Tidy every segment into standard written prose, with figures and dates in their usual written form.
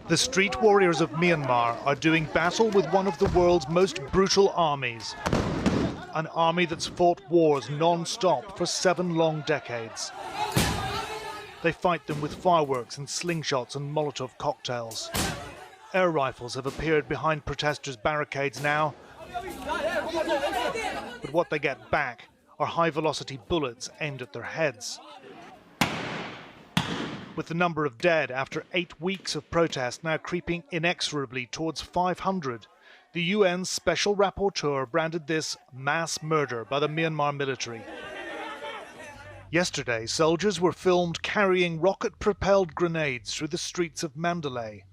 The street warriors of Myanmar are doing battle with one of the world's most brutal armies. An army that's fought wars non-stop for 7 long decades. They fight them with fireworks and slingshots and Molotov cocktails. Air rifles have appeared behind protesters' barricades now. But what they get back are high-velocity bullets aimed at their heads. With the number of dead after 8 weeks of protest now creeping inexorably towards 500, the UN's Special Rapporteur branded this mass murder by the Myanmar military. Yesterday, soldiers were filmed carrying rocket-propelled grenades through the streets of Mandalay.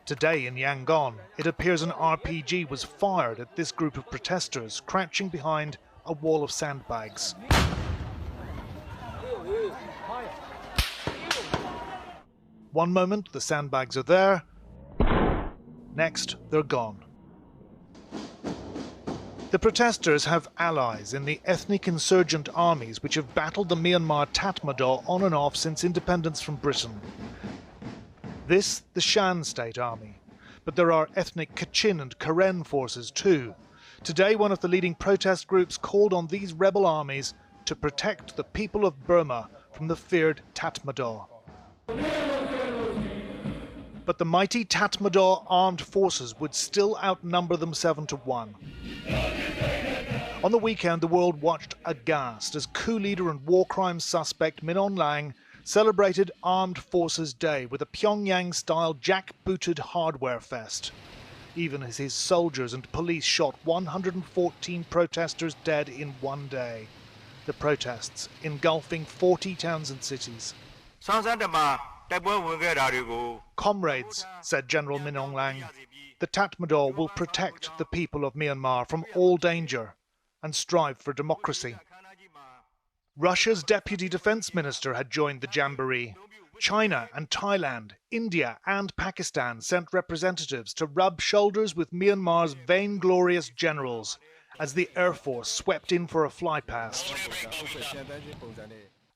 Today in Yangon, it appears an RPG was fired at this group of protesters crouching behind a wall of sandbags. One moment the sandbags are there, next they're gone. The protesters have allies in the ethnic insurgent armies which have battled the Myanmar Tatmadaw on and off since independence from Britain. This, the Shan State Army. But there are ethnic Kachin and Karen forces too. Today, one of the leading protest groups called on these rebel armies to protect the people of Burma from the feared Tatmadaw. But the mighty Tatmadaw armed forces would still outnumber them 7-1. On the weekend, the world watched aghast as coup leader and war crimes suspect Min Aung Hlaing celebrated Armed Forces Day with a Pyongyang-style jackbooted hardware fest, even as his soldiers and police shot 114 protesters dead in one day. The protests engulfing 40 towns and cities. Comrades, said General Min Aung Hlaing, the Tatmadaw will protect the people of Myanmar from all danger and strive for democracy. Russia's deputy defense minister had joined the jamboree. China and Thailand, India and Pakistan sent representatives to rub shoulders with Myanmar's vainglorious generals as the Air Force swept in for a flypast.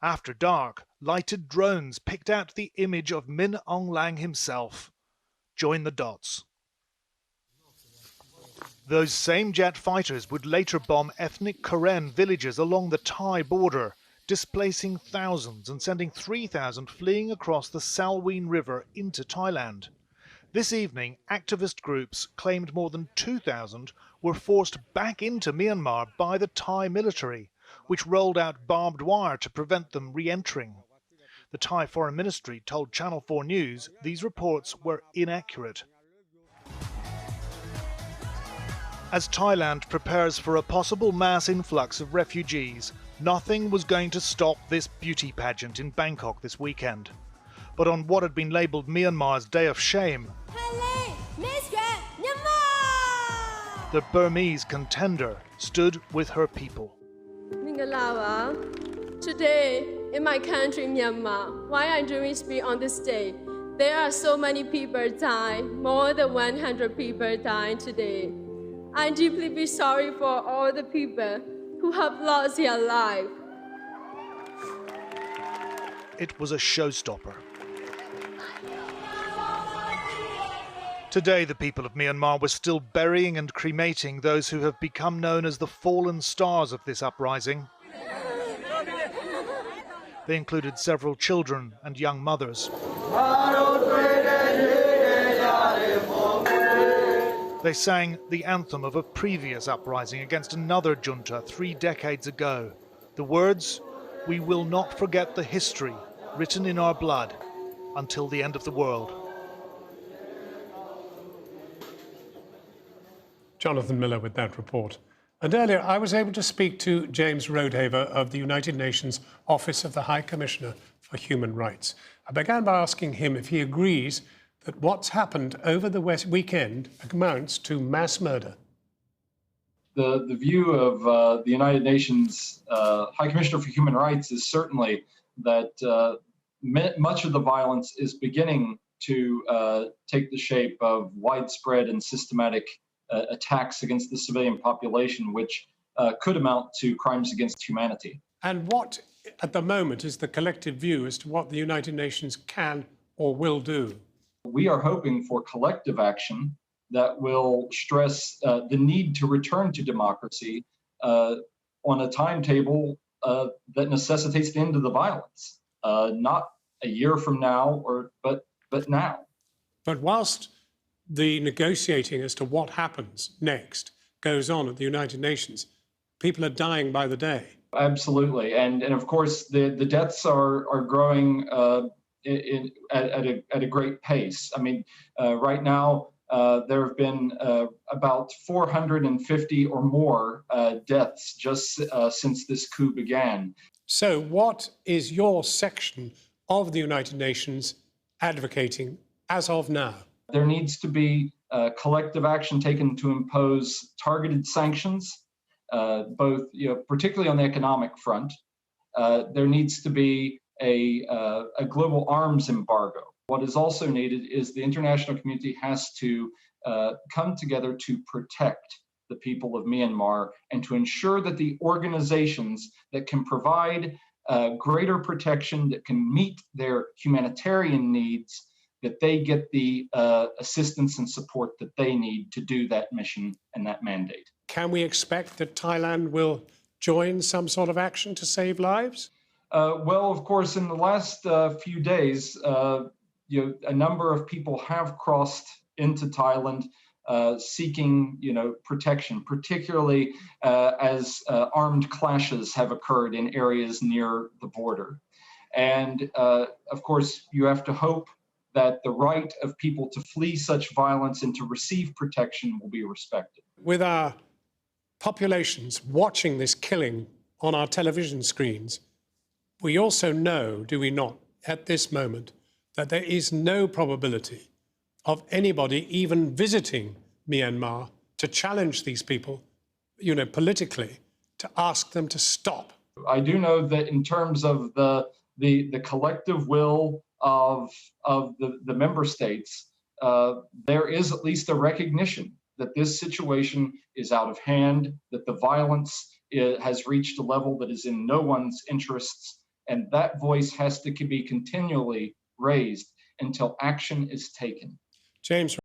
After dark, lighted drones picked out the image of Min Aung Hlaing himself. Join the dots. Those same jet fighters would later bomb ethnic Karen villages along the Thai border, displacing thousands and sending 3,000 fleeing across the Salween River into Thailand. This evening, activist groups claimed more than 2,000 were forced back into Myanmar by the Thai military, which rolled out barbed wire to prevent them re-entering. The Thai Foreign Ministry told Channel 4 News these reports were inaccurate. As Thailand prepares for a possible mass influx of refugees, nothing was going to stop this beauty pageant in Bangkok this weekend. But on what had been labelled Myanmar's Day of Shame, the Burmese contender stood with her people. Today, in my country, Myanmar, why I'm doing speech on this day, there are so many people dying, more than 100 people dying today. I deeply sorry for all the people who have lost their life. It was a showstopper. Today, the people of Myanmar were still burying and cremating those who have become known as the fallen stars of this uprising. They included several children and young mothers. They sang the anthem of a previous uprising against another junta 3 decades ago. The words, "We will not forget the history written in our blood until the end of the world." Jonathan Miller with that report. And earlier, I was able to speak to James Roadhaver of the United Nations Office of the High Commissioner for Human Rights. I began by asking him if he agrees that what's happened over the weekend amounts to mass murder. The view of the United Nations High Commissioner for Human Rights is certainly that much of the violence is beginning to take the shape of widespread and systematic attacks against the civilian population, which could amount to crimes against humanity. And what, at the moment, is the collective view as to what the United Nations can or will do? We are hoping for collective action that will stress the need to return to democracy on a timetable that necessitates the end of the violence, not a year from now, but now. But whilst the negotiating as to what happens next goes on at the United Nations, people are dying by the day. Absolutely, and of course the deaths are growing at a great pace. I mean, right now there have been about 450 or more deaths just since this coup began. So what is your section of the United Nations advocating as of now? There needs to be collective action taken to impose targeted sanctions, both, particularly on the economic front. There needs to be a global arms embargo. What is also needed is the international community has to come together to protect the people of Myanmar and to ensure that the organizations that can provide greater protection, that can meet their humanitarian needs, that they get the assistance and support that they need to do that mission and that mandate. Can we expect that Thailand will join some sort of action to save lives? Well, of course, in the last few days, a number of people have crossed into Thailand seeking, protection, particularly as armed clashes have occurred in areas near the border. And of course, you have to hope that the right of people to flee such violence and to receive protection will be respected. With our populations watching this killing on our television screens, we also know, do we not, at this moment, that there is no probability of anybody even visiting Myanmar to challenge these people, politically, to ask them to stop. I do know that in terms of the collective will of the member states, there is at least a recognition that this situation is out of hand, that the violence has reached a level that is in no one's interests, and that voice has to be continually raised until action is taken. James